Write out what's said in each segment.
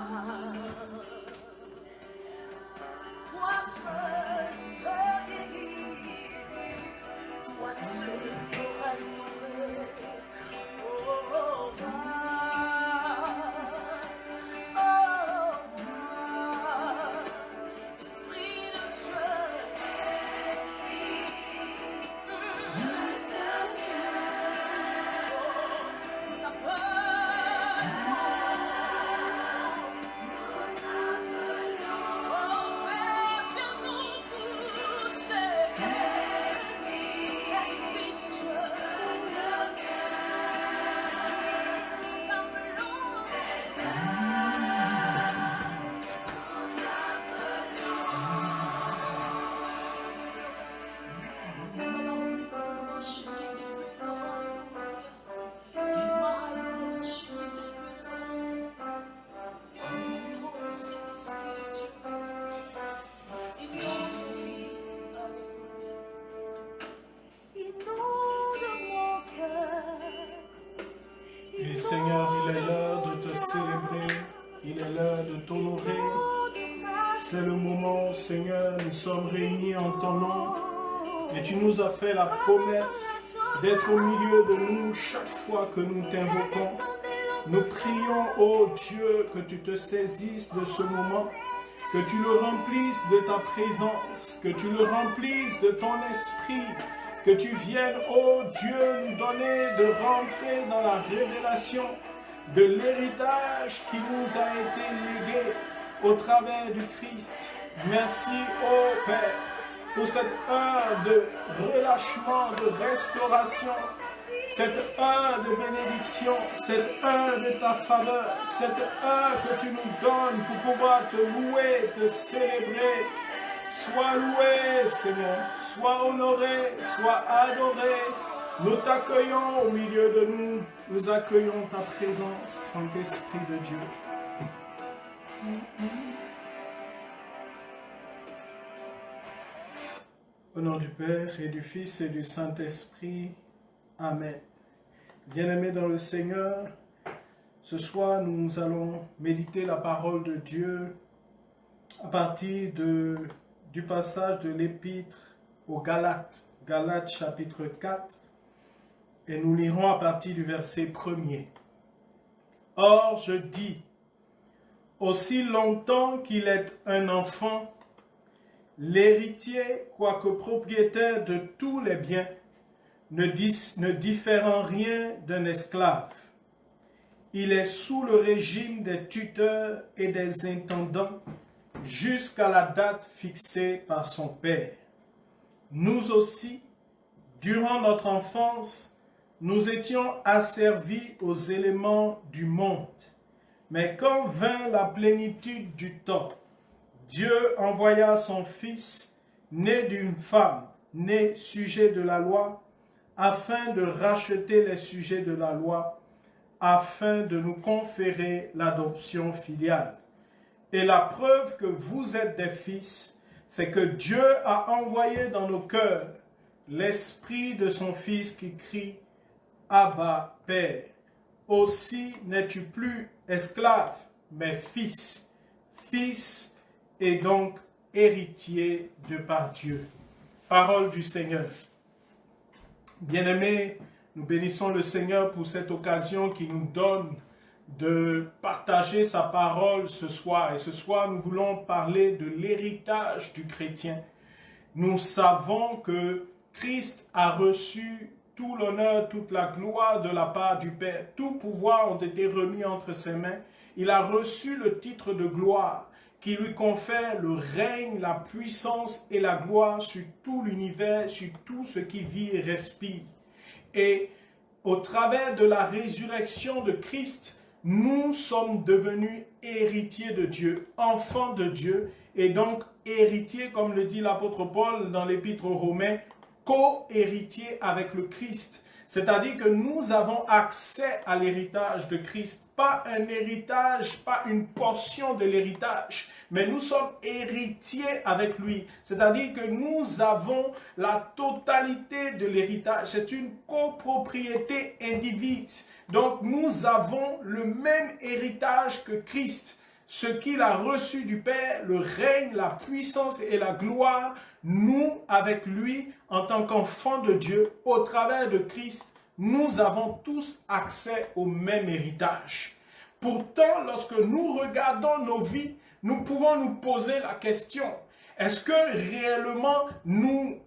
Toi seul peux guérir, toi seul peux restaurer. Oh, oh, Esprit de Dieu, ta Et Seigneur, il est l'heure de te célébrer, il est l'heure de t'honorer. C'est le moment, Seigneur, nous sommes réunis en ton nom et tu nous as fait la promesse d'être au milieu de nous chaque fois que nous t'invoquons. Nous prions, ô Dieu, que tu te saisisses de ce moment, que tu le remplisses de ta présence, que tu le remplisses de ton esprit, que tu viennes, ô Dieu, nous donner de rentrer dans la révélation de l'héritage qui nous a été légué au travers du Christ. Merci, ô Père, pour cette heure de relâchement, de restauration, cette heure de bénédiction, cette heure de ta faveur, cette heure que tu nous donnes pour pouvoir te louer, te célébrer. Sois loué, Seigneur, sois honoré, sois adoré. Nous t'accueillons au milieu de nous, nous accueillons ta présence, Saint-Esprit de Dieu. Au nom du Père et du Fils et du Saint-Esprit, Amen. Bien-aimés dans le Seigneur, ce soir nous allons méditer la parole de Dieu à partir du passage de l'Épître aux Galates, Galates chapitre 4, et nous lirons à partir du verset 1er. Or, je dis, aussi longtemps qu'il est un enfant, l'héritier, quoique propriétaire de tous les biens, ne diffère en rien d'un esclave. Il est sous le régime des tuteurs et des intendants jusqu'à la date fixée par son père. Nous aussi, durant notre enfance, nous étions asservis aux éléments du monde. Mais quand vint la plénitude du temps, Dieu envoya son Fils, né d'une femme, né sujet de la loi, afin de racheter les sujets de la loi, afin de nous conférer l'adoption filiale. Et la preuve que vous êtes des fils, c'est que Dieu a envoyé dans nos cœurs l'esprit de son Fils qui crie « Abba, Père ». Aussi n'es-tu plus esclave, mais fils. Fils et donc héritier de par Dieu. Parole du Seigneur. Bien-aimés, nous bénissons le Seigneur pour cette occasion qui nous donne de partager sa parole ce soir. Et ce soir, nous voulons parler de l'héritage du chrétien. Nous savons que Christ a reçu tout l'honneur, toute la gloire de la part du Père. Tout pouvoir ont été remis entre ses mains. Il a reçu le titre de gloire qui lui confère le règne, la puissance et la gloire sur tout l'univers, sur tout ce qui vit et respire. Et au travers de la résurrection de Christ, nous sommes devenus héritiers de Dieu, enfants de Dieu, et donc héritiers, comme le dit l'apôtre Paul dans l'Épître aux Romains, co-héritiers avec le Christ. C'est-à-dire que nous avons accès à l'héritage de Christ. Pas un héritage, pas une portion de l'héritage, mais nous sommes héritiers avec lui. C'est-à-dire que nous avons la totalité de l'héritage. C'est une copropriété indivise. Donc nous avons le même héritage que Christ. ce qu'il a reçu du Père, le règne, la puissance et la gloire, nous, avec lui, en tant qu'enfants de Dieu, au travers de Christ, nous avons tous accès au même héritage. Pourtant, lorsque nous regardons nos vies, nous pouvons nous poser la question, est-ce que réellement nous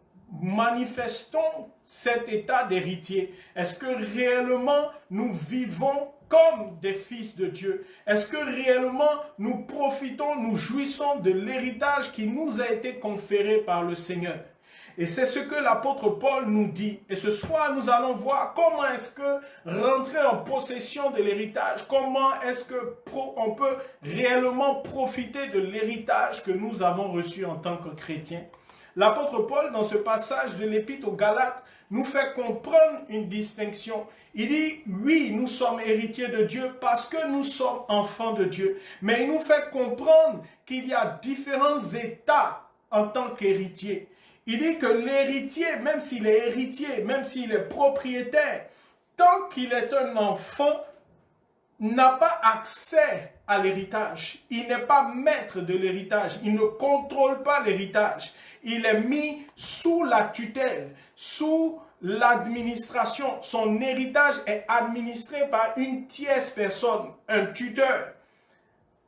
manifestons cet état d'héritier? Est-ce que réellement nous vivons comme des fils de Dieu? Est-ce que réellement nous profitons, nous jouissons de l'héritage qui nous a été conféré par le Seigneur? Et c'est ce que l'apôtre Paul nous dit. Et ce soir, nous allons voir comment est-ce que rentrer en possession de l'héritage, comment est-ce que on peut réellement profiter de l'héritage que nous avons reçu en tant que chrétiens. L'apôtre Paul, dans ce passage de l'Épître aux Galates, nous fait comprendre une distinction. Il dit, oui, nous sommes héritiers de Dieu parce que nous sommes enfants de Dieu. Mais il nous fait comprendre qu'il y a différents états en tant qu'héritier. Il dit que l'héritier, même s'il est héritier, même s'il est propriétaire, tant qu'il est un enfant, n'a pas accès à l'héritage. Il n'est pas maître de l'héritage. Il ne contrôle pas l'héritage. Il est mis sous la tutelle, sous l'administration. Son héritage est administré par une tierce personne, un tuteur,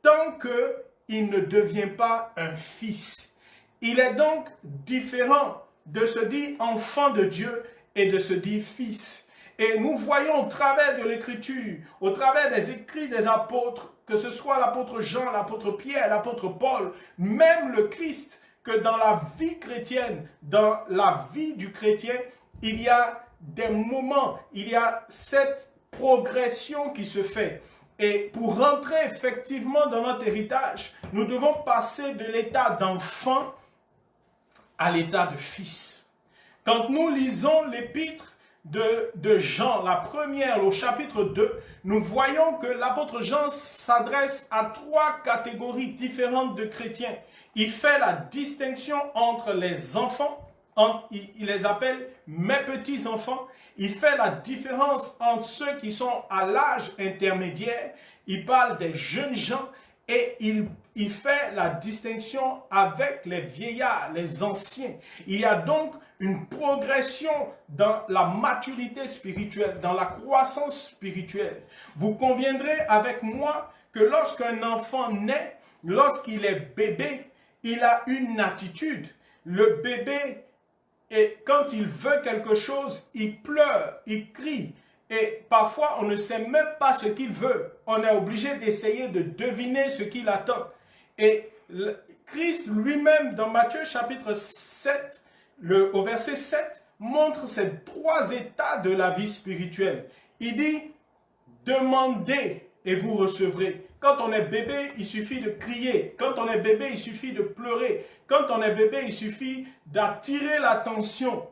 tant qu'il ne devient pas un fils. Il est donc différent de se dire enfant de Dieu et de se dire fils. Et nous voyons au travers de l'Écriture, au travers des écrits des apôtres, que ce soit l'apôtre Jean, l'apôtre Pierre, l'apôtre Paul, même le Christ, que dans la vie chrétienne, dans la vie du chrétien, il y a des moments, il y a cette progression qui se fait. Et pour rentrer effectivement dans notre héritage, nous devons passer de l'état d'enfant à l'état de fils. Quand nous lisons l'épître de Jean, la première au chapitre 2, nous voyons que l'apôtre Jean s'adresse à trois catégories différentes de chrétiens. Il fait la distinction entre les enfants, il les appelle mes petits-enfants. Il fait la différence entre ceux qui sont à l'âge intermédiaire. Il parle des jeunes gens et il fait la distinction avec les vieillards, les anciens. Il y a donc une progression dans la maturité spirituelle, dans la croissance spirituelle. Vous conviendrez avec moi que lorsqu'un enfant naît, lorsqu'il est bébé, il a une attitude. Le bébé, et quand il veut quelque chose, il pleure, il crie. Et parfois, on ne sait même pas ce qu'il veut. On est obligé d'essayer de deviner ce qu'il attend. Et Christ lui-même, dans Matthieu chapitre 7, au verset 7, montre ces trois états de la vie spirituelle. Il dit, demandez et vous recevrez. Quand on est bébé, il suffit de crier. Quand on est bébé, il suffit de pleurer. Quand on est bébé, il suffit d'attirer l'attention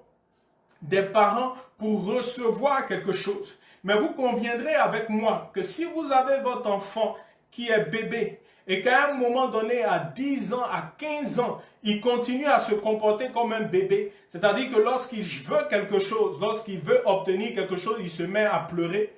des parents pour recevoir quelque chose. Mais vous conviendrez avec moi que si vous avez votre enfant qui est bébé et qu'à un moment donné, à 10 ans, à 15 ans, il continue à se comporter comme un bébé, c'est-à-dire que lorsqu'il veut quelque chose, lorsqu'il veut obtenir quelque chose, il se met à pleurer,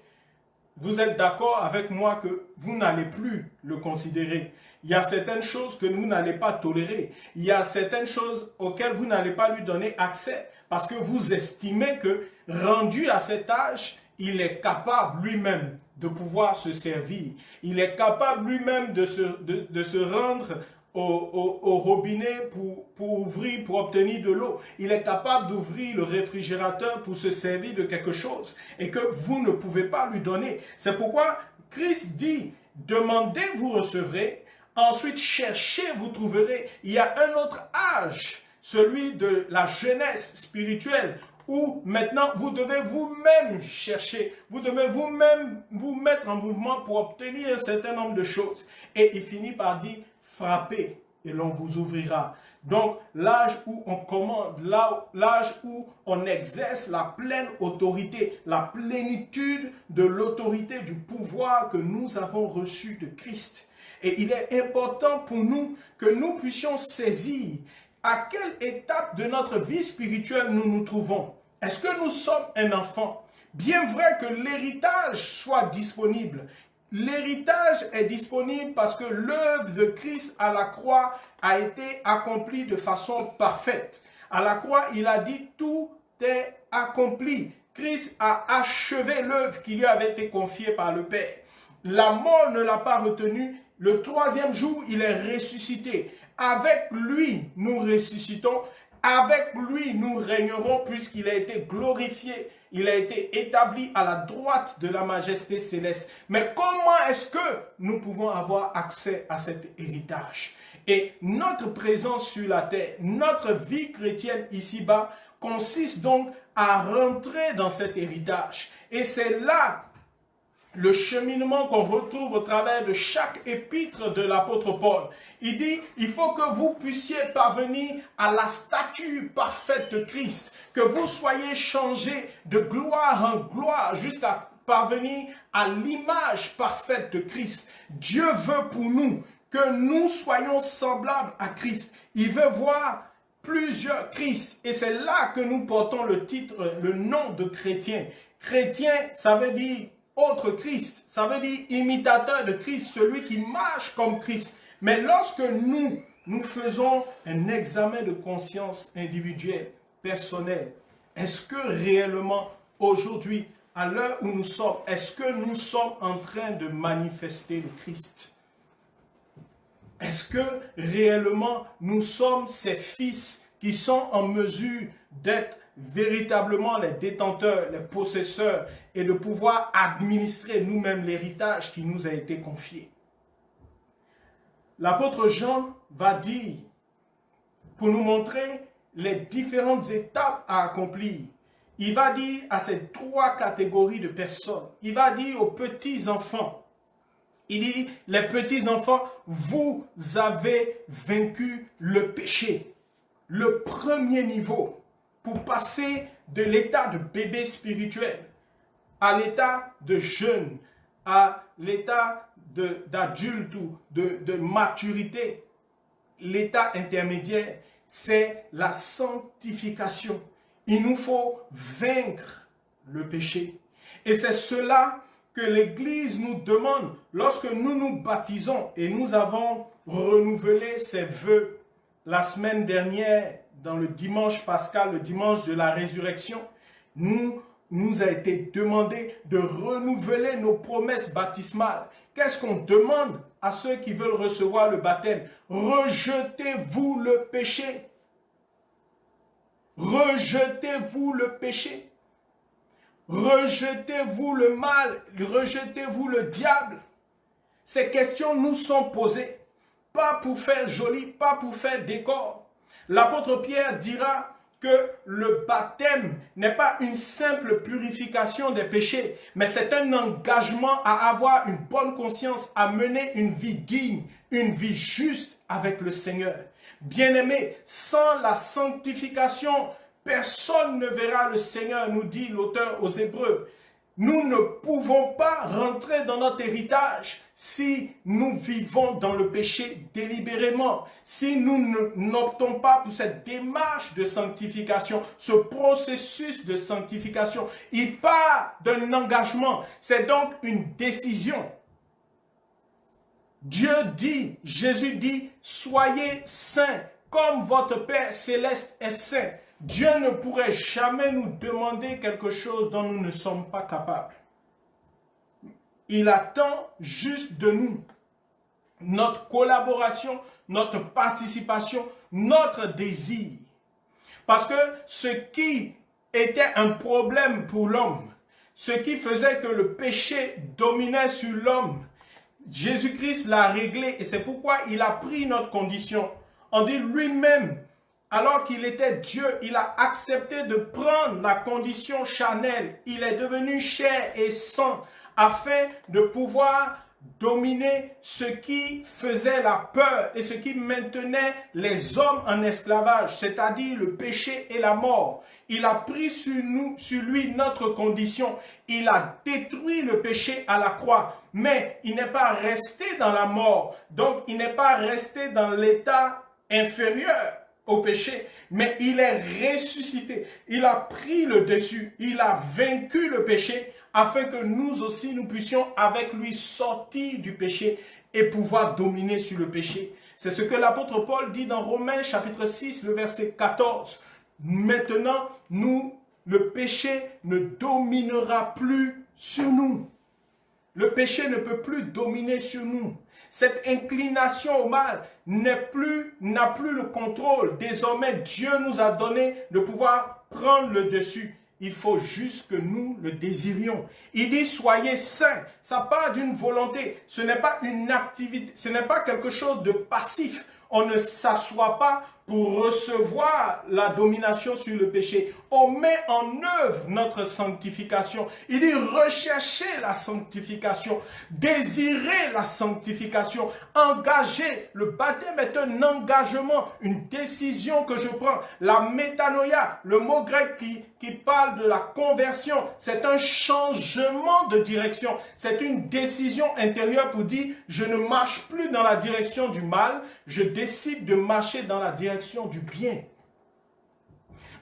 vous êtes d'accord avec moi que vous n'allez plus le considérer. Il y a certaines choses que vous n'allez pas tolérer. Il y a certaines choses auxquelles vous n'allez pas lui donner accès parce que vous estimez que, rendu à cet âge, il est capable lui-même de pouvoir se servir. Il est capable lui-même de se rendre au robinet pour ouvrir, pour obtenir de l'eau. Il est capable d'ouvrir le réfrigérateur pour se servir de quelque chose et que vous ne pouvez pas lui donner. C'est pourquoi Christ dit, demandez, vous recevrez. Ensuite, cherchez, vous trouverez. Il y a un autre âge, celui de la jeunesse spirituelle, où maintenant vous devez vous-même chercher, vous devez vous-même vous mettre en mouvement pour obtenir un certain nombre de choses. Et il finit par dire, frappez et l'on vous ouvrira. Donc l'âge où on commande, l'âge où on exerce la pleine autorité, la plénitude de l'autorité, du pouvoir que nous avons reçu de Christ. Et il est important pour nous que nous puissions saisir à quelle étape de notre vie spirituelle nous nous trouvons. Est-ce que nous sommes un enfant? Bien vrai que l'héritage soit disponible, L'héritage est disponible parce que l'œuvre de Christ à la croix a été accomplie de façon parfaite. À la croix, il a dit tout est accompli. Christ a achevé l'œuvre qui lui avait été confiée par le Père. La mort ne l'a pas retenu. Le troisième jour, il est ressuscité. Avec lui, nous ressuscitons. Avec lui, nous régnerons puisqu'il a été glorifié. Il a été établi à la droite de la majesté céleste. Mais comment est-ce que nous pouvons avoir accès à cet héritage? Et notre présence sur la terre, notre vie chrétienne ici-bas, consiste donc à rentrer dans cet héritage. Et c'est là le cheminement qu'on retrouve au travers de chaque épître de l'apôtre Paul. Il dit, il faut que vous puissiez parvenir à la stature parfaite de Christ, que vous soyez changés de gloire en gloire jusqu'à parvenir à l'image parfaite de Christ. Dieu veut pour nous que nous soyons semblables à Christ. Il veut voir plusieurs Christ. Et c'est là que nous portons le titre, le nom de chrétien. Chrétien, ça veut dire autre Christ. Ça veut dire imitateur de Christ, celui qui marche comme Christ. Mais lorsque nous faisons un examen de conscience individuelle, personnelle, est-ce que réellement aujourd'hui, à l'heure où nous sommes, est-ce que nous sommes en train de manifester le Christ? Est-ce que réellement nous sommes ces fils qui sont en mesure d'être véritablement les détenteurs, les possesseurs et de pouvoir administrer nous-mêmes l'héritage qui nous a été confié? L'apôtre Jean va dire, pour nous montrer les différentes étapes à accomplir, il va dire à ces trois catégories de personnes, il va dire aux petits-enfants, il dit, les petits-enfants, vous avez vaincu le péché. Le premier niveau, pour passer de l'état de bébé spirituel à l'état de jeune, à l'état d'adulte ou de maturité, l'état intermédiaire, c'est la sanctification. Il nous faut vaincre le péché. Et c'est cela que l'Église nous demande lorsque nous nous baptisons. Et nous avons renouvelé ces vœux la semaine dernière, dans le dimanche pascal, le dimanche de la résurrection. Nous a été demandé de renouveler nos promesses baptismales. Qu'est-ce qu'on demande à ceux qui veulent recevoir le baptême? Rejetez-vous le péché. Rejetez-vous le péché. Rejetez-vous le mal, rejetez-vous le diable. Ces questions nous sont posées, pas pour faire joli, pas pour faire décor. L'apôtre Pierre dira que le baptême n'est pas une simple purification des péchés, mais c'est un engagement à avoir une bonne conscience, à mener une vie digne, une vie juste avec le Seigneur. Bien-aimés, sans la sanctification, personne ne verra le Seigneur, nous dit l'auteur aux Hébreux. Nous ne pouvons pas rentrer dans notre héritage si nous vivons dans le péché délibérément, si nous n'optons pas pour cette démarche de sanctification, ce processus de sanctification. Il part d'un engagement, c'est donc une décision. Dieu dit, Jésus dit, soyez saints comme votre Père céleste est saint. Dieu ne pourrait jamais nous demander quelque chose dont nous ne sommes pas capables. Il attend juste de nous notre collaboration, notre participation, notre désir. Parce que ce qui était un problème pour l'homme, ce qui faisait que le péché dominait sur l'homme, Jésus-Christ l'a réglé et c'est pourquoi il a pris notre condition. On dit lui-même, alors qu'il était Dieu, il a accepté de prendre la condition charnelle. Il est devenu chair et sang afin de pouvoir dominer ce qui faisait la peur et ce qui maintenait les hommes en esclavage, c'est-à-dire le péché et la mort. Il a pris sur lui notre condition. Il a détruit le péché à la croix, mais il n'est pas resté dans la mort. Donc, il n'est pas resté dans l'état inférieur. au péché, mais il est ressuscité. Il a pris le dessus, il a vaincu le péché, afin que nous aussi, nous puissions avec lui sortir du péché et pouvoir dominer sur le péché. C'est ce que l'apôtre Paul dit dans Romains chapitre 6, le verset 14. Maintenant, le péché ne dominera plus sur nous. Le péché ne peut plus dominer sur nous. Cette inclination au mal n'a plus le contrôle. Désormais, Dieu nous a donné de pouvoir prendre le dessus. Il faut juste que nous le désirions. Il dit, soyez saints. Ça part d'une volonté. Ce n'est pas une activité, ce n'est pas quelque chose de passif. On ne s'assoit pas pour recevoir la domination sur le péché. On met en œuvre notre sanctification. Il dit recherchez la sanctification, désirez la sanctification, engagez. Le baptême est un engagement, une décision que je prends. La métanoïa, le mot grec qui parle de la conversion, c'est un changement de direction. C'est une décision intérieure pour dire je ne marche plus dans la direction du mal, je décide de marcher dans la direction du bien.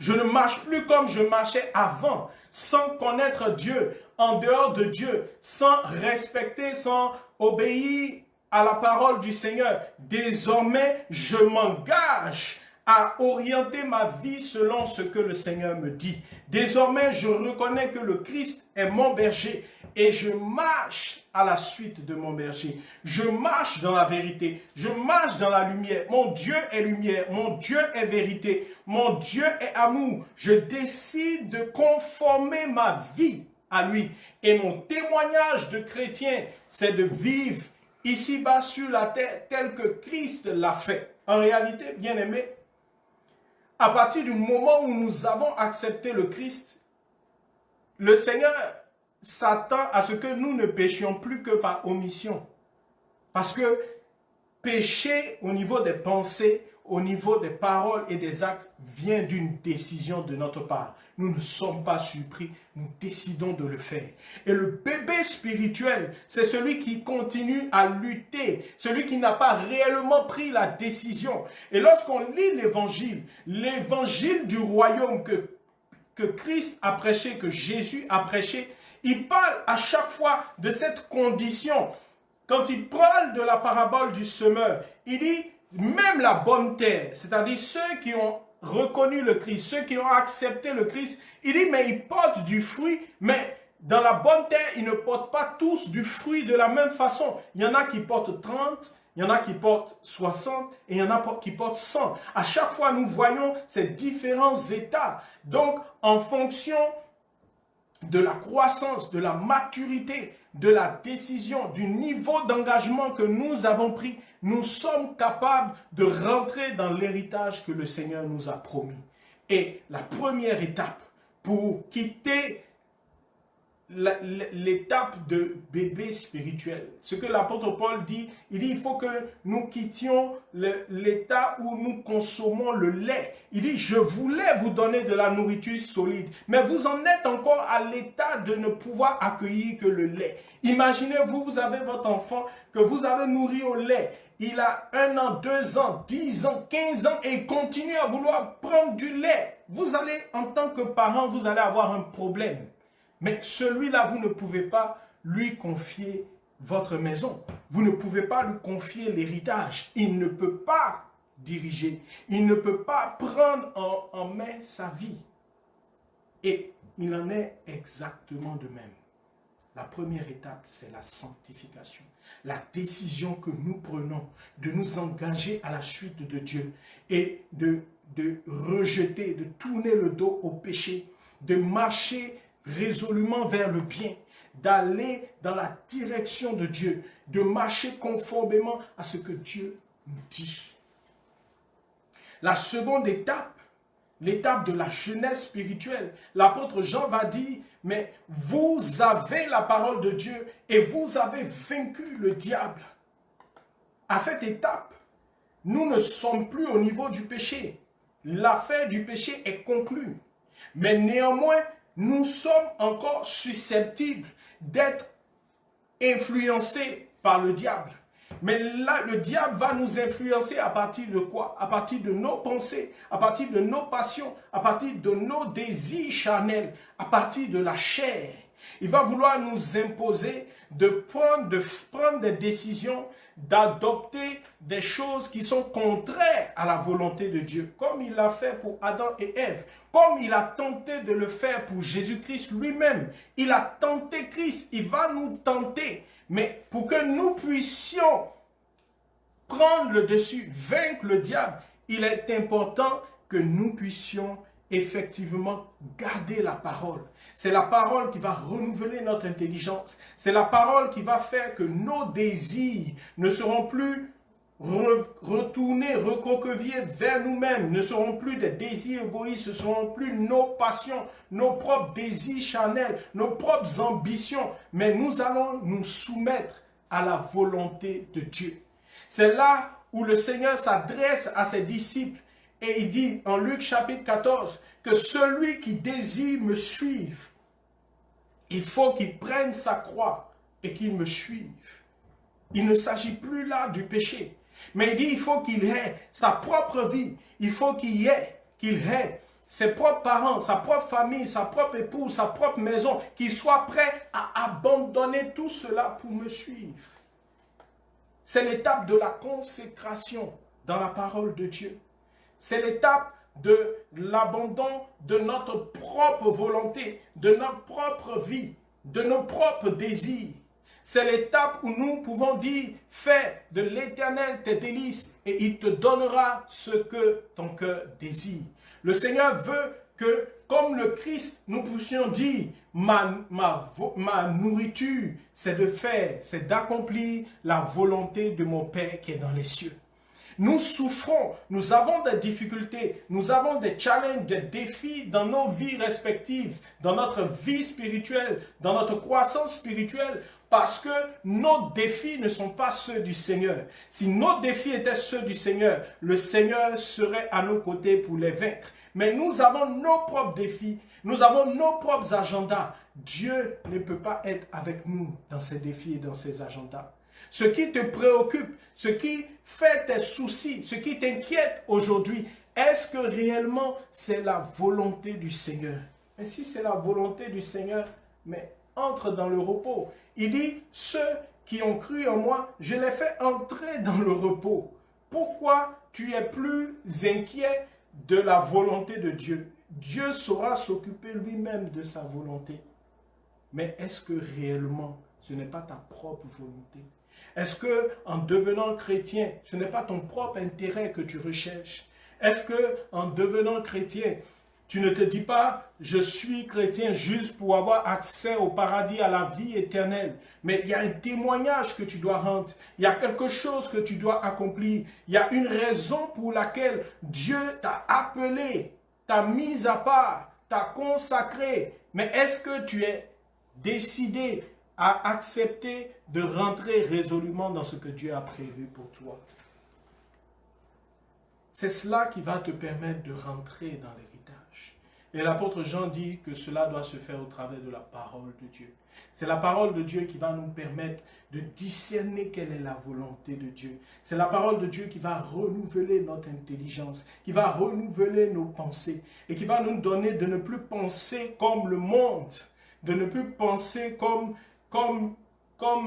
Je ne marche plus comme je marchais avant, sans connaître Dieu, en dehors de Dieu, sans respecter, sans obéir à la parole du Seigneur. Désormais, je m'engage à orienter ma vie selon ce que le Seigneur me dit. Désormais, je reconnais que le Christ est mon berger et je marche à la suite de mon berger. Je marche dans la vérité, je marche dans la lumière. Mon Dieu est lumière, mon Dieu est vérité, mon Dieu est amour. Je décide de conformer ma vie à lui. Et mon témoignage de chrétien, c'est de vivre ici-bas sur la terre tel que Christ l'a fait. En réalité, bien-aimés, à partir du moment où nous avons accepté le Christ, le Seigneur s'attend à ce que nous ne péchions plus que par omission. Parce que pécher au niveau des pensées, au niveau des paroles et des actes vient d'une décision de notre part. Nous ne sommes pas surpris, nous décidons de le faire. Et le bébé spirituel, c'est celui qui continue à lutter, celui qui n'a pas réellement pris la décision. Et lorsqu'on lit l'évangile du royaume que Christ a prêché, que Jésus a prêché, il parle à chaque fois de cette condition. Quand il parle de la parabole du semeur, il dit même la bonne terre, c'est-à-dire ceux qui ont reconnu le Christ, ceux qui ont accepté le Christ, il dit mais ils portent du fruit, mais dans la bonne terre, ils ne portent pas tous du fruit de la même façon. Il y en a qui portent 30, il y en a qui portent 60 et il y en a qui portent 100. À chaque fois, nous voyons ces différents états. Donc, en fonction de la croissance, de la maturité, de la décision, du niveau d'engagement que nous avons pris, nous sommes capables de rentrer dans l'héritage que le Seigneur nous a promis. Et la première étape pour quitter l'étape de bébé spirituel, ce que l'apôtre Paul dit, il dit il faut que nous quittions l'état où nous consommons le lait. Il dit je voulais vous donner de la nourriture solide, mais vous en êtes encore à l'état de ne pouvoir accueillir que le lait. Imaginez-vous, vous avez votre enfant que vous avez nourri au lait. Il a 1 an, 2 ans, 10 ans, 15 ans et il continue à vouloir prendre du lait. Vous allez, en tant que parent, vous allez avoir un problème. Mais celui-là, vous ne pouvez pas lui confier votre maison. Vous ne pouvez pas lui confier l'héritage. Il ne peut pas diriger. Il ne peut pas prendre en main sa vie. Et il en est exactement de même. La première étape, c'est la sanctification. La décision que nous prenons de nous engager à la suite de Dieu et de rejeter, de tourner le dos au péché, de marcher résolument vers le bien, d'aller dans la direction de Dieu, de marcher conformément à ce que Dieu nous dit. La seconde étape, l'étape de la jeunesse spirituelle, l'apôtre Jean va dire, mais vous avez la parole de Dieu et vous avez vaincu le diable. À cette étape, nous ne sommes plus au niveau du péché. L'affaire du péché est conclue. Mais néanmoins, nous sommes encore susceptibles d'être influencés par le diable. Mais là, le diable va nous influencer à partir de quoi? À partir de nos pensées, à partir de nos passions, à partir de nos désirs charnels, à partir de la chair. Il va vouloir nous imposer de prendre des décisions, d'adopter des choses qui sont contraires à la volonté de Dieu, comme il l'a fait pour Adam et Ève, comme il a tenté de le faire pour Jésus-Christ lui-même. Il a tenté Christ, il va nous tenter, mais pour que nous puissions prendre le dessus, vaincre le diable, il est important que nous puissions effectivement garder la parole. C'est la parole qui va renouveler notre intelligence. C'est la parole qui va faire que nos désirs ne seront plus retournés, recroquevillés vers nous-mêmes, ne seront plus des désirs égoïstes, ce ne seront plus nos passions, nos propres désirs charnels, nos propres ambitions, mais nous allons nous soumettre à la volonté de Dieu. C'est là où le Seigneur s'adresse à ses disciples et il dit en Luc chapitre 14 que celui qui désire me suivre, il faut qu'il prenne sa croix et qu'il me suive. Il ne s'agit plus là du péché, mais il dit il faut qu'il ait sa propre vie, il faut qu'il ait ses propres parents, sa propre famille, sa propre épouse, sa propre maison, qu'il soit prêt à abandonner tout cela pour me suivre. C'est l'étape de la consécration dans la parole de Dieu. C'est l'étape de l'abandon de notre propre volonté, de notre propre vie, de nos propres désirs. C'est l'étape où nous pouvons dire, fais de l'Éternel tes délices et il te donnera ce que ton cœur désire. Le Seigneur veut que, comme le Christ, nous puissions dire, ma nourriture, c'est de faire, c'est d'accomplir la volonté de mon Père qui est dans les cieux. Nous souffrons, nous avons des difficultés, nous avons des challenges, des défis dans nos vies respectives, dans notre vie spirituelle, dans notre croissance spirituelle, parce que nos défis ne sont pas ceux du Seigneur. Si nos défis étaient ceux du Seigneur, le Seigneur serait à nos côtés pour les vaincre. Mais nous avons nos propres défis, nous avons nos propres agendas. Dieu ne peut pas être avec nous dans ces défis et dans ces agendas. Ce qui te préoccupe, ce qui fait tes soucis, ce qui t'inquiète aujourd'hui, est-ce que réellement c'est la volonté du Seigneur? Et si c'est la volonté du Seigneur, mais entre dans le repos. Il dit, ceux qui ont cru en moi, je les fais entrer dans le repos. Pourquoi tu es plus inquiet de la volonté de Dieu? Dieu saura s'occuper lui-même de sa volonté. Mais est-ce que réellement ce n'est pas ta propre volonté? Est-ce que en devenant chrétien, ce n'est pas ton propre intérêt que tu recherches? Est-ce que en devenant chrétien, tu ne te dis pas, je suis chrétien juste pour avoir accès au paradis, à la vie éternelle. Mais il y a un témoignage que tu dois rendre. Il y a quelque chose que tu dois accomplir. Il y a une raison pour laquelle Dieu t'a appelé, t'a mis à part, t'a consacré. Mais est-ce que tu es décidé à accepter de rentrer résolument dans ce que Dieu a prévu pour toi? C'est cela qui va te permettre de rentrer dans l'héritage. Et l'apôtre Jean dit que cela doit se faire au travers de la parole de Dieu. C'est la parole de Dieu qui va nous permettre de discerner quelle est la volonté de Dieu. C'est la parole de Dieu qui va renouveler notre intelligence, qui va renouveler nos pensées et qui va nous donner de ne plus penser comme le monde, de ne plus penser comme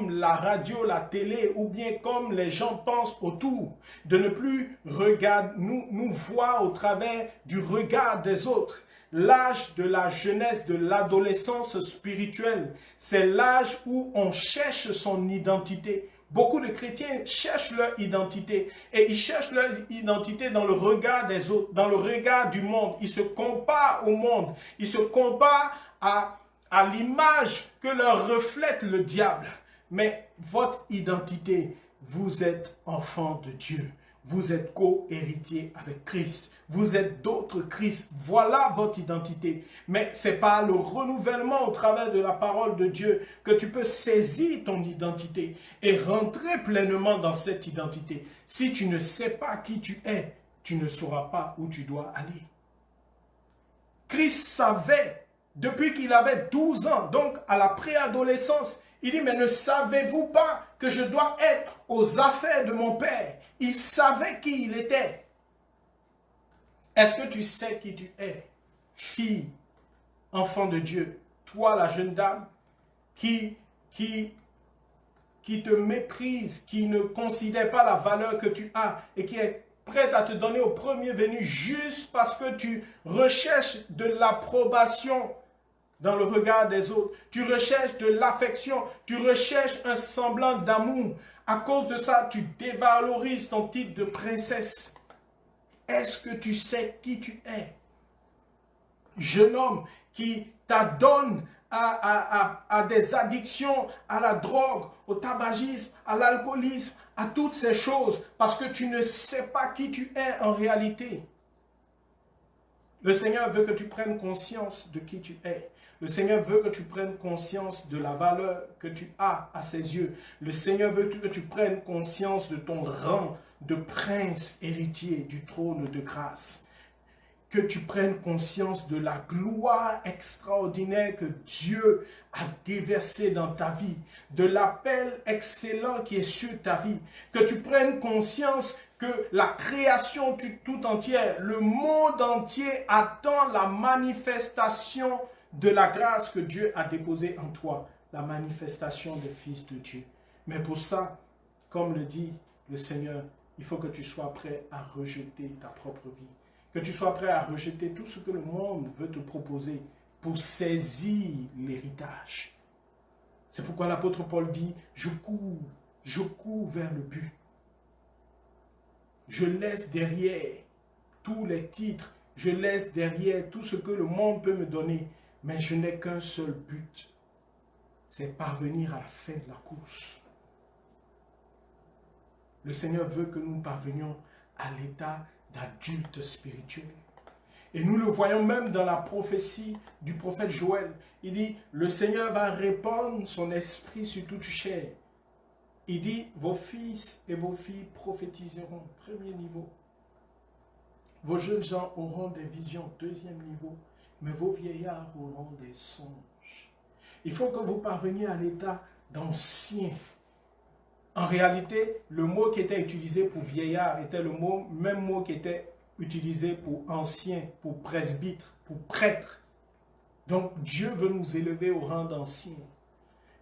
la radio, la télé, ou bien comme les gens pensent autour, de ne plus nous voir au travers du regard des autres. L'âge de la jeunesse, de l'adolescence spirituelle, c'est l'âge où on cherche son identité. Beaucoup de chrétiens cherchent leur identité et ils cherchent leur identité dans le regard des autres, dans le regard du monde. Ils se comparent au monde, ils se comparent à l'image que leur reflète le diable. Mais votre identité, vous êtes enfant de Dieu. Vous êtes co-héritier avec Christ. Vous êtes d'autres Christ. Voilà votre identité. Mais c'est par le renouvellement au travers de la parole de Dieu que tu peux saisir ton identité et rentrer pleinement dans cette identité. Si tu ne sais pas qui tu es, tu ne sauras pas où tu dois aller. Christ savait, depuis qu'il avait 12 ans, donc à la préadolescence, Il dit, mais ne savez-vous pas que je dois être aux affaires de mon Père? Il savait qui il était. Est-ce que tu sais qui tu es? Fille, enfant de Dieu, toi la jeune dame qui te méprise, qui ne considère pas la valeur que tu as et qui est prête à te donner au premier venu juste parce que tu recherches de l'approbation dans le regard des autres. Tu recherches de l'affection, tu recherches un semblant d'amour. À cause de ça, tu dévalorises ton titre de princesse. Est-ce que tu sais qui tu es? Jeune homme qui t'adonne à des addictions, à la drogue, au tabagisme, à l'alcoolisme, à toutes ces choses, parce que tu ne sais pas qui tu es en réalité. Le Seigneur veut que tu prennes conscience de qui tu es. Le Seigneur veut que tu prennes conscience de la valeur que tu as à ses yeux. Le Seigneur veut que tu prennes conscience de ton rang de prince héritier du trône de grâce. Que tu prennes conscience de la gloire extraordinaire que Dieu a déversée dans ta vie, de l'appel excellent qui est sur ta vie, que tu prennes conscience que la création tout entière, le monde entier attend la manifestation de la grâce que Dieu a déposée en toi, la manifestation des fils de Dieu. Mais pour ça, comme le dit le Seigneur, il faut que tu sois prêt à rejeter ta propre vie. Que tu sois prêt à rejeter tout ce que le monde veut te proposer pour saisir l'héritage. C'est pourquoi l'apôtre Paul dit, je cours vers le but. Je laisse derrière tous les titres, je laisse derrière tout ce que le monde peut me donner, mais je n'ai qu'un seul but, c'est parvenir à la fin de la course. Le Seigneur veut que nous parvenions à l'état d'adulte spirituel. Et nous le voyons même dans la prophétie du prophète Joël. Il dit, le Seigneur va répandre son esprit sur toute chair. Il dit, vos fils et vos filles prophétiseront, premier niveau. Vos jeunes gens auront des visions, deuxième niveau. Mais vos vieillards auront des songes. Il faut que vous parveniez à l'état d'ancien. En réalité, le mot qui était utilisé pour vieillard était le même mot qui était utilisé pour ancien, pour presbytre, pour prêtre. Donc Dieu veut nous élever au rang d'anciens.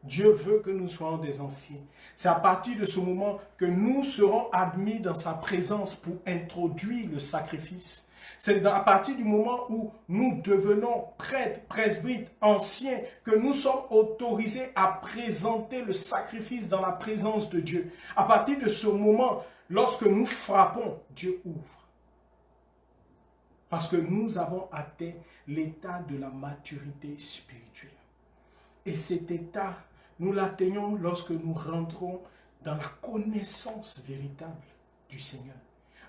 Dieu veut que nous soyons des anciens. C'est à partir de ce moment que nous serons admis dans sa présence pour introduire le sacrifice. C'est à partir du moment où nous devenons prêtres, presbytes, anciens, que nous sommes autorisés à présenter le sacrifice dans la présence de Dieu. À partir de ce moment, lorsque nous frappons, Dieu ouvre. Parce que nous avons atteint l'état de la maturité spirituelle. Et cet état, nous l'atteignons lorsque nous rentrons dans la connaissance véritable du Seigneur.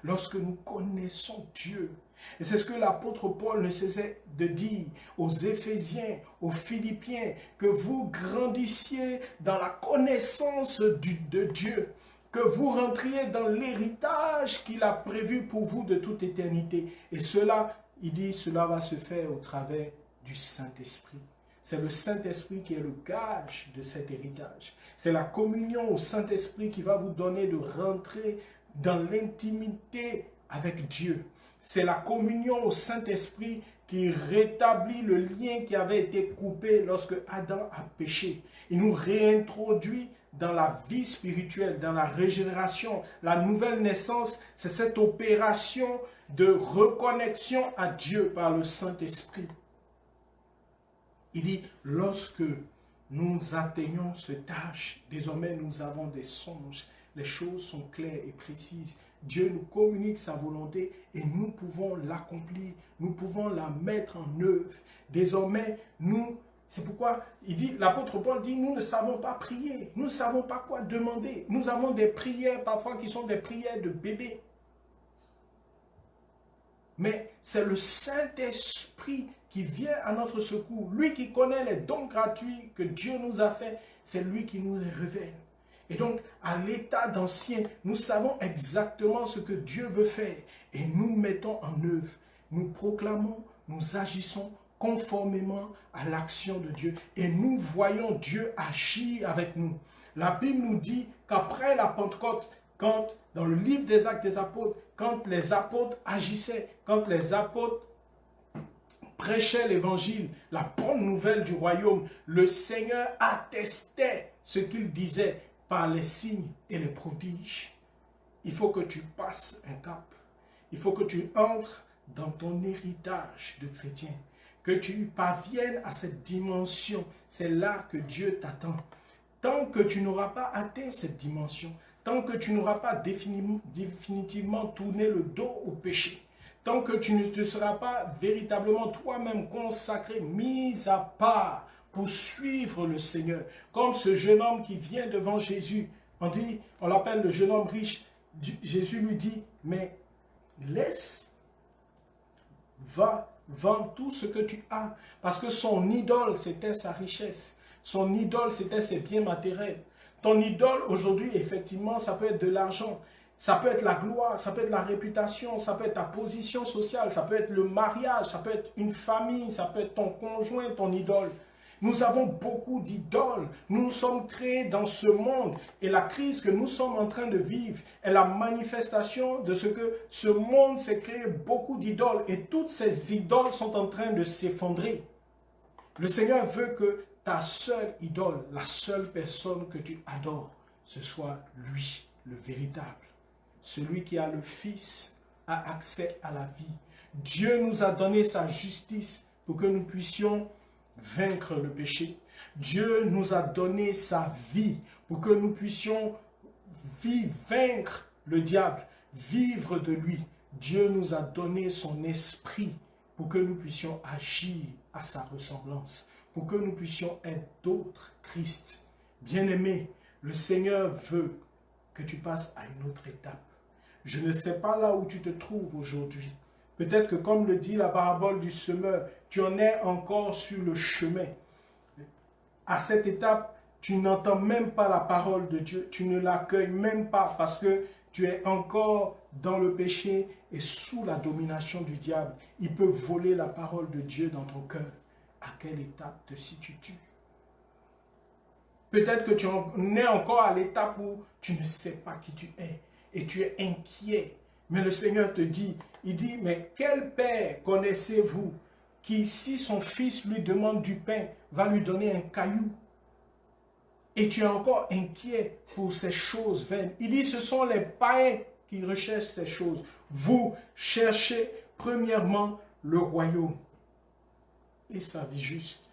Lorsque nous connaissons Dieu. Et c'est ce que l'apôtre Paul ne cessait de dire aux Éphésiens, aux Philippiens, que vous grandissiez dans la connaissance de Dieu, que vous rentriez dans l'héritage qu'il a prévu pour vous de toute éternité. Et cela, il dit, cela va se faire au travers du Saint-Esprit. C'est le Saint-Esprit qui est le gage de cet héritage. C'est la communion au Saint-Esprit qui va vous donner de rentrer dans l'intimité avec Dieu. C'est la communion au Saint-Esprit qui rétablit le lien qui avait été coupé lorsque Adam a péché. Il nous réintroduit dans la vie spirituelle, dans la régénération. La nouvelle naissance, c'est cette opération de reconnexion à Dieu par le Saint-Esprit. Il dit, lorsque nous atteignons cet âge, désormais nous avons des songes, les choses sont claires et précises. Dieu nous communique sa volonté et nous pouvons l'accomplir, nous pouvons la mettre en œuvre. Désormais, c'est pourquoi il dit, l'apôtre Paul dit, nous ne savons pas prier, nous ne savons pas quoi demander. Nous avons des prières parfois qui sont des prières de bébés. Mais c'est le Saint-Esprit qui vient à notre secours. Lui qui connaît les dons gratuits que Dieu nous a faits, c'est lui qui nous les révèle. Et donc, à l'état d'ancien, nous savons exactement ce que Dieu veut faire. Et nous mettons en œuvre. Nous proclamons, nous agissons conformément à l'action de Dieu. Et nous voyons Dieu agir avec nous. La Bible nous dit qu'après la Pentecôte, quand dans le livre des Actes des Apôtres, quand les apôtres agissaient, quand les apôtres prêchaient l'évangile, la bonne nouvelle du royaume, le Seigneur attestait ce qu'il disait par les signes et les prodiges. Il faut que tu passes un cap. Il faut que tu entres dans ton héritage de chrétien, que tu parviennes à cette dimension. C'est là que Dieu t'attend. Tant que tu n'auras pas atteint cette dimension, tant que tu n'auras pas définitivement tourné le dos au péché, tant que tu ne te seras pas véritablement toi-même consacré, mis à part pour suivre le Seigneur, comme ce jeune homme qui vient devant Jésus, on l'appelle le jeune homme riche. Jésus lui dit, mais laisse, va, vends tout ce que tu as. Parce que son idole, c'était sa richesse. Son idole, c'était ses biens matériels. Ton idole, aujourd'hui, effectivement, ça peut être de l'argent. Ça peut être la gloire, ça peut être la réputation, ça peut être ta position sociale, ça peut être le mariage, ça peut être une famille, ça peut être ton conjoint, ton idole. Nous avons beaucoup d'idoles. Nous nous sommes créés dans ce monde. Et la crise que nous sommes en train de vivre est la manifestation de ce que ce monde s'est créé beaucoup d'idoles. Et toutes ces idoles sont en train de s'effondrer. Le Seigneur veut que ta seule idole, la seule personne que tu adores, ce soit lui, le véritable. Celui qui a le Fils a accès à la vie. Dieu nous a donné sa justice pour que nous puissions vaincre le péché. Dieu nous a donné sa vie pour que nous puissions vaincre le diable, vivre de lui. Dieu nous a donné son esprit pour que nous puissions agir à sa ressemblance, pour que nous puissions être d'autres Christ. Bien-aimé, le Seigneur veut que tu passes à une autre étape. Je ne sais pas là où tu te trouves aujourd'hui. Peut-être que comme le dit la parabole du semeur, tu en es encore sur le chemin. À cette étape, tu n'entends même pas la parole de Dieu. Tu ne l'accueilles même pas parce que tu es encore dans le péché et sous la domination du diable. Il peut voler la parole de Dieu dans ton cœur. À quelle étape te situes-tu? Peut-être que tu en es encore à l'étape où tu ne sais pas qui tu es et tu es inquiet. Mais le Seigneur te dit, il dit, mais quel père connaissez-vous qui, si son fils lui demande du pain, va lui donner un caillou? Et tu es encore inquiet pour ces choses vaines. Il dit, ce sont les païens qui recherchent ces choses. Vous cherchez premièrement le royaume et sa vie juste.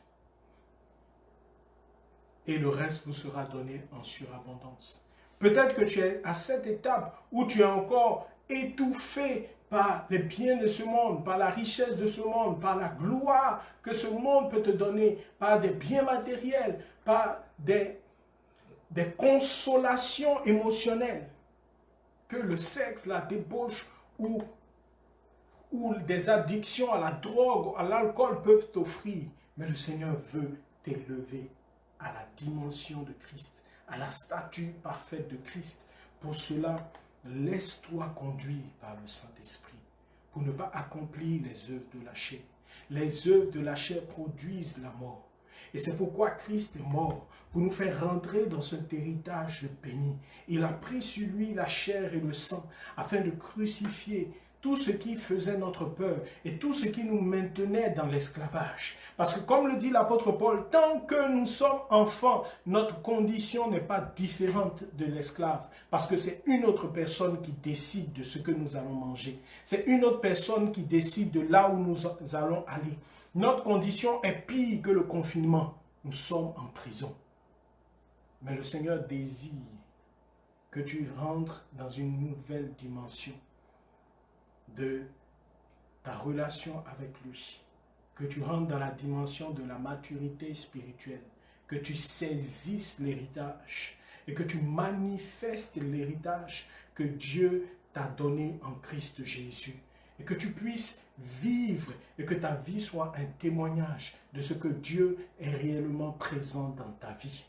Et le reste vous sera donné en surabondance. Peut-être que tu es à cette étape où tu es encore étouffé par les biens de ce monde, par la richesse de ce monde, par la gloire que ce monde peut te donner, par des biens matériels, par des consolations émotionnelles que le sexe, la débauche ou des addictions à la drogue, à l'alcool peuvent t'offrir. Mais le Seigneur veut t'élever à la dimension de Christ, à la statue parfaite de Christ. Pour cela, laisse-toi conduire par le Saint-Esprit pour ne pas accomplir les œuvres de la chair. Les œuvres de la chair produisent la mort. Et c'est pourquoi Christ est mort, pour nous faire rentrer dans cet héritage béni. Il a pris sur lui la chair et le sang, afin de crucifier tout ce qui faisait notre peur et tout ce qui nous maintenait dans l'esclavage. Parce que comme le dit l'apôtre Paul, tant que nous sommes enfants, notre condition n'est pas différente de l'esclave. Parce que c'est une autre personne qui décide de ce que nous allons manger. C'est une autre personne qui décide de là où nous allons aller. Notre condition est pire que le confinement. Nous sommes en prison. Mais le Seigneur désire que tu rentres dans une nouvelle dimension de ta relation avec lui, que tu rentres dans la dimension de la maturité spirituelle, que tu saisisses l'héritage et que tu manifestes l'héritage que Dieu t'a donné en Christ Jésus et que tu puisses vivre et que ta vie soit un témoignage de ce que Dieu est réellement présent dans ta vie.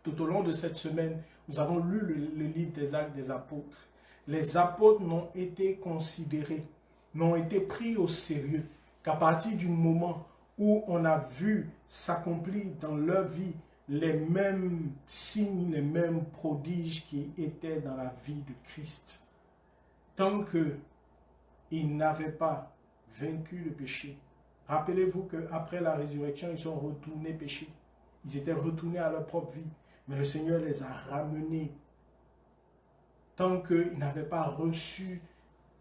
Tout au long de cette semaine, nous avons lu le livre des Actes des Apôtres. Les apôtres n'ont été considérés, n'ont été pris au sérieux qu'à partir du moment où on a vu s'accomplir dans leur vie les mêmes signes, les mêmes prodiges qui étaient dans la vie de Christ. Tant qu'ils n'avaient pas vaincu le péché. Rappelez-vous qu'après la résurrection, ils sont retournés pécher. Ils étaient retournés à leur propre vie. Mais le Seigneur les a ramenés. Tant qu'ils n'avaient pas reçu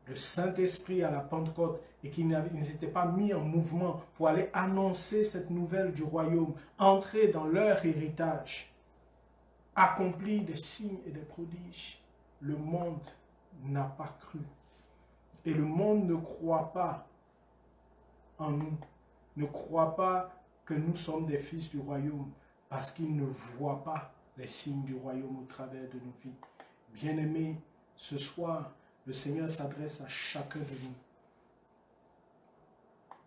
le Saint-Esprit à la Pentecôte et qu'ils ne s'étaient pas mis en mouvement pour aller annoncer cette nouvelle du royaume, entrer dans leur héritage, accomplir des signes et des prodiges, le monde n'a pas cru. Et le monde ne croit pas en nous, ne croit pas que nous sommes des fils du royaume, parce qu'il ne voit pas les signes du royaume au travers de nos vies. Bien-aimés, ce soir, le Seigneur s'adresse à chacun de nous.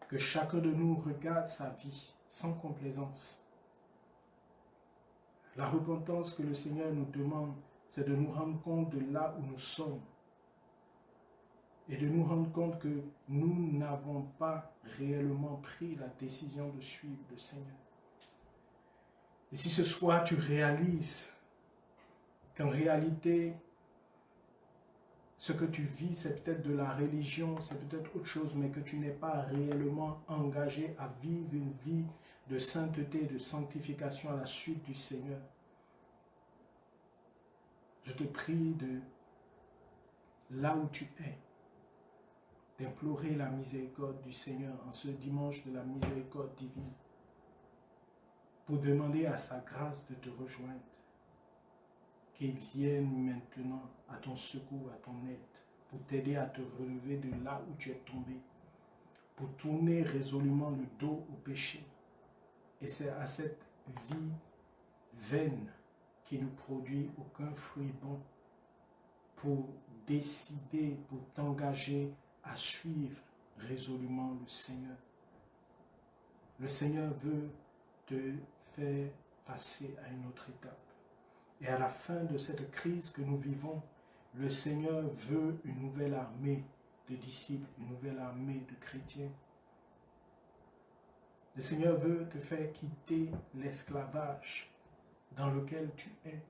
Que chacun de nous regarde sa vie sans complaisance. La repentance que le Seigneur nous demande, c'est de nous rendre compte de là où nous sommes. Et de nous rendre compte que nous n'avons pas réellement pris la décision de suivre le Seigneur. Et si ce soir tu réalises qu'en réalité, ce que tu vis, c'est peut-être de la religion, c'est peut-être autre chose, mais que tu n'es pas réellement engagé à vivre une vie de sainteté, de sanctification à la suite du Seigneur, je te prie de, là où tu es, d'implorer la miséricorde du Seigneur en ce dimanche de la miséricorde divine, pour demander à sa grâce de te rejoindre, qu'il vienne maintenant à ton secours, à ton aide, pour t'aider à te relever de là où tu es tombé, pour tourner résolument le dos au péché. Et c'est à cette vie vaine qui ne produit aucun fruit bon, pour décider, pour t'engager à suivre résolument le Seigneur. Le Seigneur veut te faire passer à une autre étape. Et à la fin de cette crise que nous vivons, le Seigneur veut une nouvelle armée de disciples, une nouvelle armée de chrétiens. Le Seigneur veut te faire quitter l'esclavage dans lequel tu es.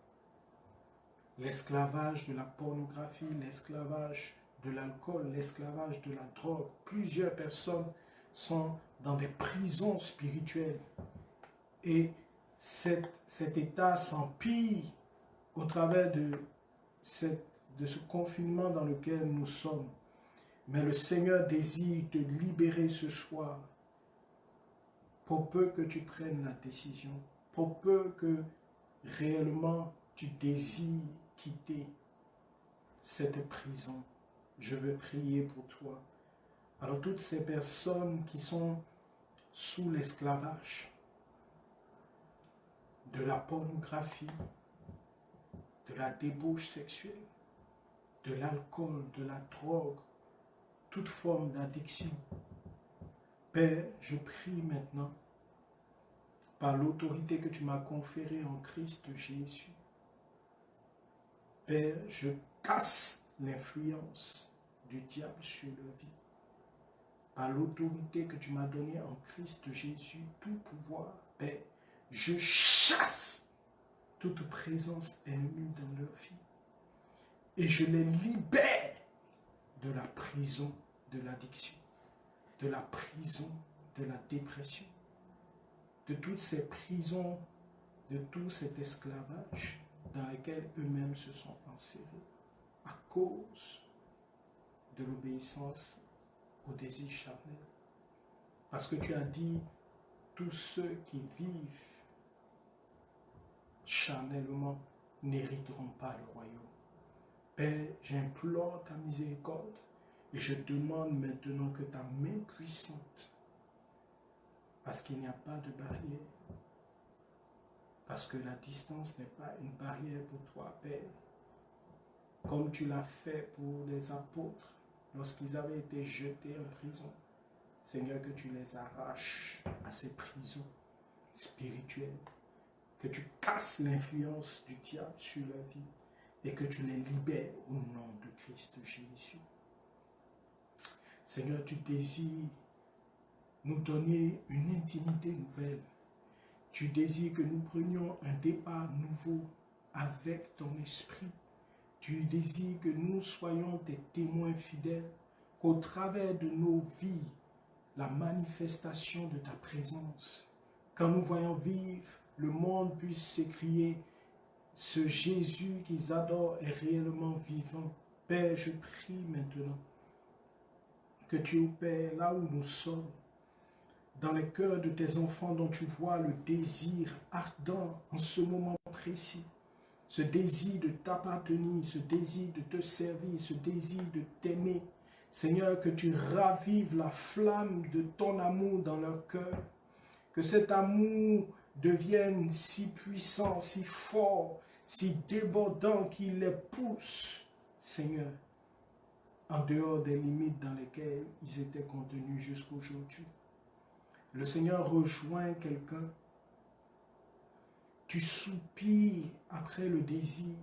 L'esclavage de la pornographie, l'esclavage de l'alcool, l'esclavage de la drogue. Plusieurs personnes sont dans des prisons spirituelles. Et cet état s'empire au travers de ce confinement dans lequel nous sommes. Mais le Seigneur désire te libérer ce soir, pour peu que tu prennes la décision, pour peu que réellement tu désires quitter cette prison. Je veux prier pour toi. Alors toutes ces personnes qui sont sous l'esclavage de la pornographie, de la débauche sexuelle, de l'alcool, de la drogue, toute forme d'addiction. Père, je prie maintenant, par l'autorité que tu m'as conférée en Christ Jésus. Père, je casse l'influence du diable sur leur vie. Par l'autorité que tu m'as donnée en Christ Jésus, tout pouvoir, Père, je chasse toute présence ennemie dans leur vie. Et je les libère de la prison de l'addiction, de la prison de la dépression, de toutes ces prisons, de tout cet esclavage dans lequel eux-mêmes se sont enserrés à cause de l'obéissance au désir charnel. Parce que tu as dit, tous ceux qui vivent charnellement n'hériteront pas le royaume. Père, j'implore ta miséricorde et je demande maintenant que ta main puissante, parce qu'il n'y a pas de barrière, parce que la distance n'est pas une barrière pour toi, Père, comme tu l'as fait pour les apôtres lorsqu'ils avaient été jetés en prison. Seigneur, que tu les arraches à ces prisons spirituelles, que tu casses l'influence du diable sur leur vie et que tu les libères au nom de Christ Jésus. Seigneur, tu désires nous donner une intimité nouvelle. Tu désires que nous prenions un départ nouveau avec ton esprit. Tu désires que nous soyons tes témoins fidèles, qu'au travers de nos vies, la manifestation de ta présence, quand nous voyons vivre, le monde puisse s'écrier, ce Jésus qu'ils adorent est réellement vivant. Père, je prie maintenant que tu opères là où nous sommes, dans les cœurs de tes enfants dont tu vois le désir ardent en ce moment précis, ce désir de t'appartenir, ce désir de te servir, ce désir de t'aimer. Seigneur, que tu ravives la flamme de ton amour dans leur cœur, que cet amour devienne si puissant, si fort, si débordant qu'il les pousse, Seigneur, en dehors des limites dans lesquelles ils étaient contenus jusqu'aujourd'hui. Le Seigneur rejoint quelqu'un. Tu soupires après le désir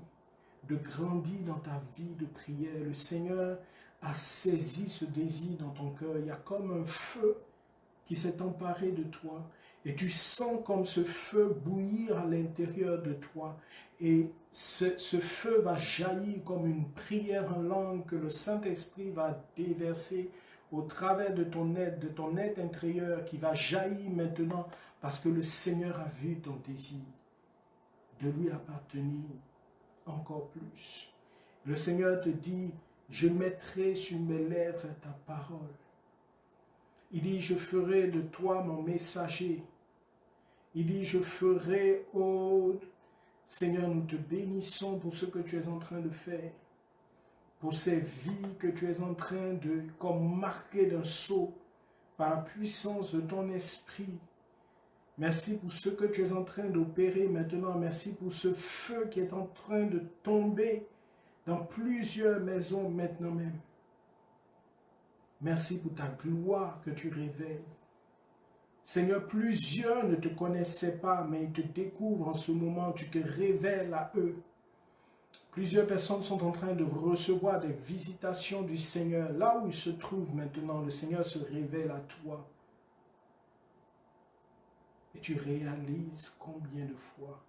de grandir dans ta vie de prière. Le Seigneur a saisi ce désir dans ton cœur. Il y a comme un feu qui s'est emparé de toi. Et tu sens comme ce feu bouillir à l'intérieur de toi. Et ce feu va jaillir comme une prière en langue que le Saint-Esprit va déverser au travers de ton être intérieur qui va jaillir maintenant parce que le Seigneur a vu ton désir de lui appartenir encore plus. Le Seigneur te dit, je mettrai sur mes lèvres ta parole. Il dit, je ferai de toi mon messager. Il dit, je ferai, oh Seigneur, nous te bénissons pour ce que tu es en train de faire, pour ces vies que tu es en train de, comme marquer d'un sceau, par la puissance de ton esprit. Merci pour ce que tu es en train d'opérer maintenant. Merci pour ce feu qui est en train de tomber dans plusieurs maisons maintenant même. Merci pour ta gloire que tu révèles. Seigneur, plusieurs ne te connaissaient pas, mais ils te découvrent en ce moment, tu te révèles à eux. Plusieurs personnes sont en train de recevoir des visitations du Seigneur. Là où ils se trouvent maintenant, le Seigneur se révèle à toi. Et tu réalises combien de fois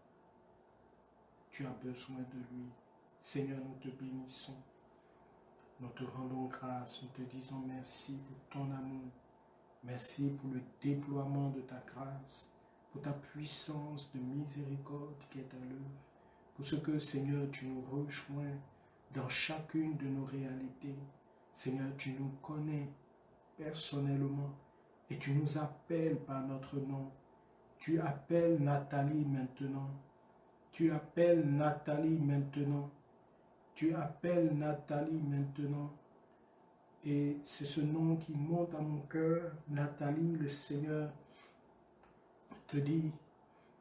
tu as besoin de lui. Seigneur, nous te bénissons. Nous te rendons grâce, nous te disons merci pour ton amour. Merci pour le déploiement de ta grâce, pour ta puissance de miséricorde qui est à l'œuvre. Pour ce que, Seigneur, tu nous rejoins dans chacune de nos réalités. Seigneur, tu nous connais personnellement et tu nous appelles par notre nom. Tu appelles Nathalie maintenant. Tu appelles Nathalie maintenant. Tu appelles Nathalie maintenant. Et c'est ce nom qui monte à mon cœur. Nathalie, le Seigneur te dit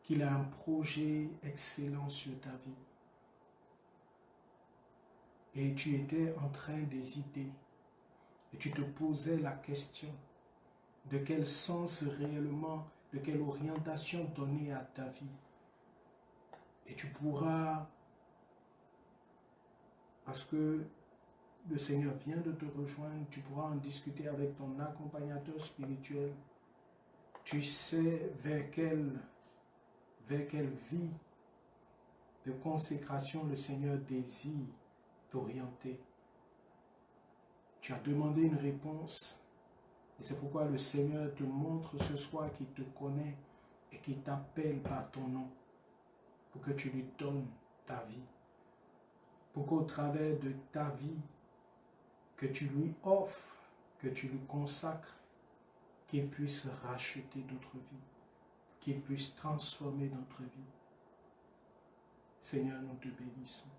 qu'il a un projet excellent sur ta vie. Et tu étais en train d'hésiter. Et tu te posais la question de quel sens réellement, de quelle orientation donner à ta vie. Et tu pourras, parce que le Seigneur vient de te rejoindre, tu pourras en discuter avec ton accompagnateur spirituel. Tu sais vers quelle vie de consécration le Seigneur désire t'orienter. Tu as demandé une réponse et c'est pourquoi le Seigneur te montre ce soir qu'il te connaît et qu'il t'appelle par ton nom pour que tu lui donnes ta vie. Pour qu'au travers de ta vie, que tu lui offres, que tu lui consacres, qu'il puisse racheter d'autres vies, qu'il puisse transformer notre vie. Seigneur, nous te bénissons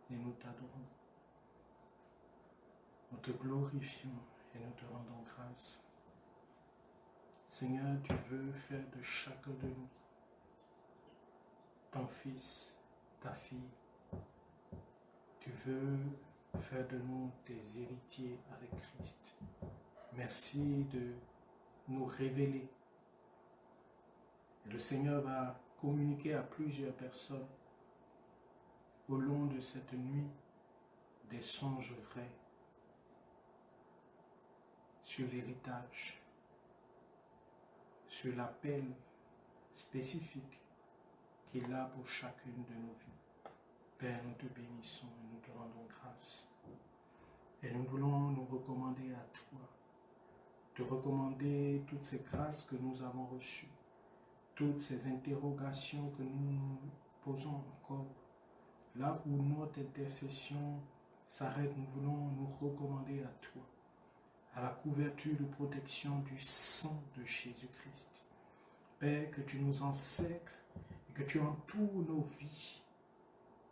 et nous t'adorons. Nous te glorifions et nous te rendons grâce. Seigneur, tu veux faire de chacun de nous ton fils, ta fille. Tu veux faire de nous des héritiers avec Christ. Merci de nous révéler. Et le Seigneur va communiquer à plusieurs personnes au long de cette nuit des songes vrais sur l'héritage, sur l'appel spécifique qu'il a pour chacune de nos vies. Père, nous te bénissons et nous te rendons grâce. Et nous voulons nous recommander à toi, te recommander toutes ces grâces que nous avons reçues, toutes ces interrogations que nous nous posons encore. Là où notre intercession s'arrête, nous voulons nous recommander à toi, à la couverture de protection du sang de Jésus-Christ. Père, que tu nous encercles et que tu entoures nos vies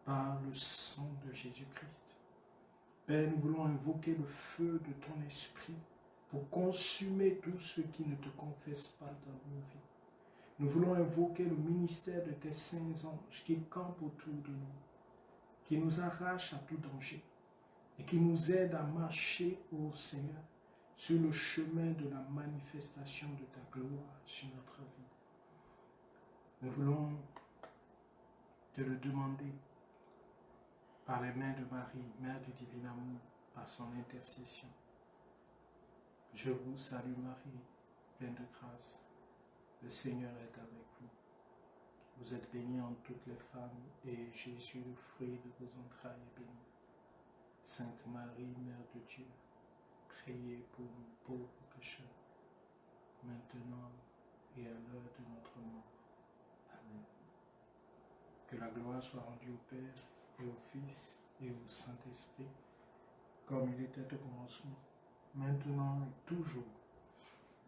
par le sang de Jésus-Christ. Père, nous voulons invoquer le feu de ton esprit pour consumer tout ce qui ne te confesse pas dans nos vies. Nous voulons invoquer le ministère de tes saints anges qui campent autour de nous, qui nous arrachent à tout danger et qui nous aident à marcher, ô Seigneur, sur le chemin de la manifestation de ta gloire sur notre vie. Nous voulons te le demander par les mains de Marie, Mère du divin amour, par son intercession. Je vous salue Marie, pleine de grâce. Le Seigneur est avec vous. Vous êtes bénie entre toutes les femmes, et Jésus, le fruit de vos entrailles, est béni. Sainte Marie, Mère de Dieu, priez pour nous pauvres pécheurs, maintenant et à l'heure de notre mort. Amen. Que la gloire soit rendue au Père, et au Fils, et au Saint-Esprit, comme il était au commencement, maintenant et toujours,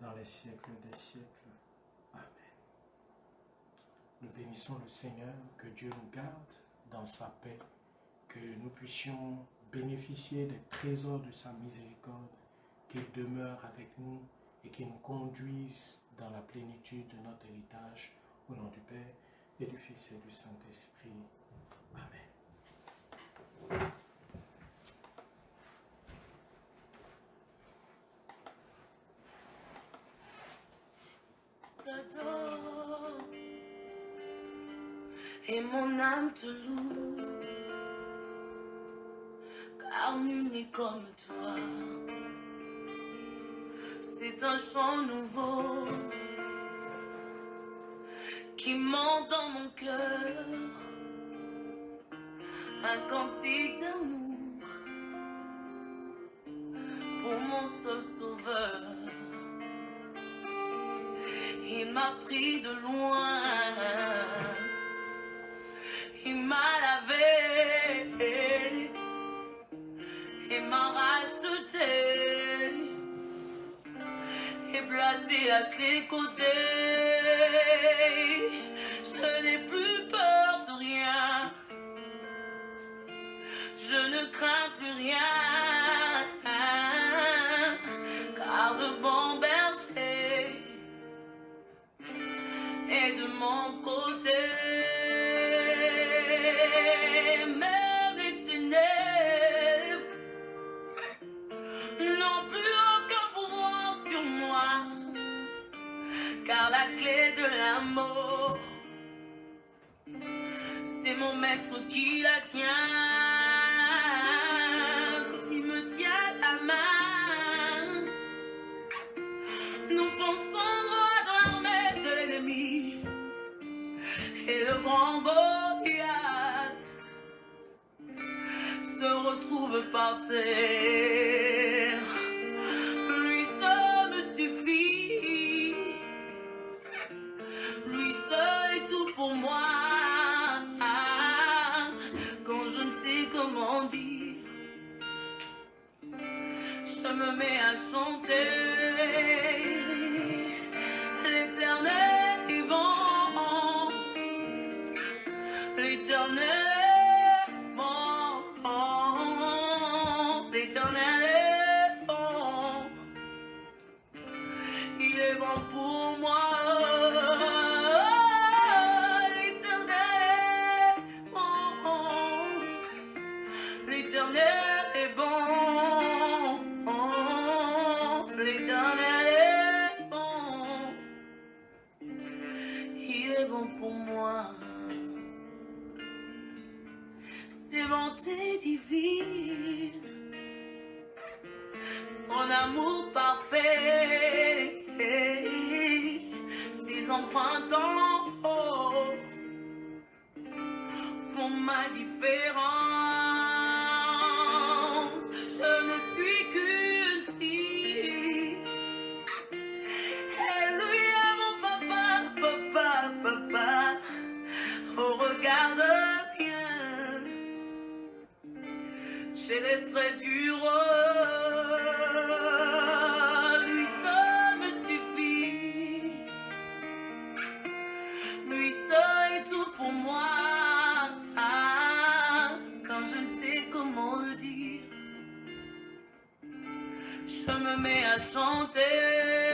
dans les siècles des siècles. Amen. Nous bénissons le Seigneur, que Dieu nous garde dans sa paix, que nous puissions bénéficier des trésors de sa miséricorde, qu'il demeure avec nous et qu'il nous conduise dans la plénitude de notre héritage, au nom du Père et du Fils et du Saint-Esprit. Amen. T'adore et mon âme te loue, car nul n'est comme toi. C'est un chant nouveau qui monte dans mon cœur, un cantique d'amour pour mon seul sauveur. Il m'a pris de loin, il m'a lavé, il m'a racheté et placé à ses côtés. Je n'ai plus peur de rien, je ne crains plus rien, car le bon berger est de mon côté. Même les ténèbres n'ont plus aucun pouvoir sur moi, car la clé de l'amour, c'est mon maître qui la tient. Quand il me tient la main, nous fonçons droit dans l'armée de l'ennemi. Et le grand Goliath se retrouve par terre. Lui seul me suffit, lui seul est tout pour moi. Quand je ne sais comment dire, je me mets à chanter. L'Éternel est bon, l'Éternel est bon, l'Éternel est bon, il est bon pour moi. L'Éternel est bon, l'Éternel est bon, l'Éternel est bon, il est bon pour moi. Ses bontés divines, son amour parfait, printemps font ma différence. Je ne suis qu'une fille. Alléluia, mon papa, papa, papa. Oh, regarde bien, j'ai les traits du roi. Lui seul me suffit. Lui seul est tout pour moi. Quand je ne sais comment le dire, je me mets à chanter.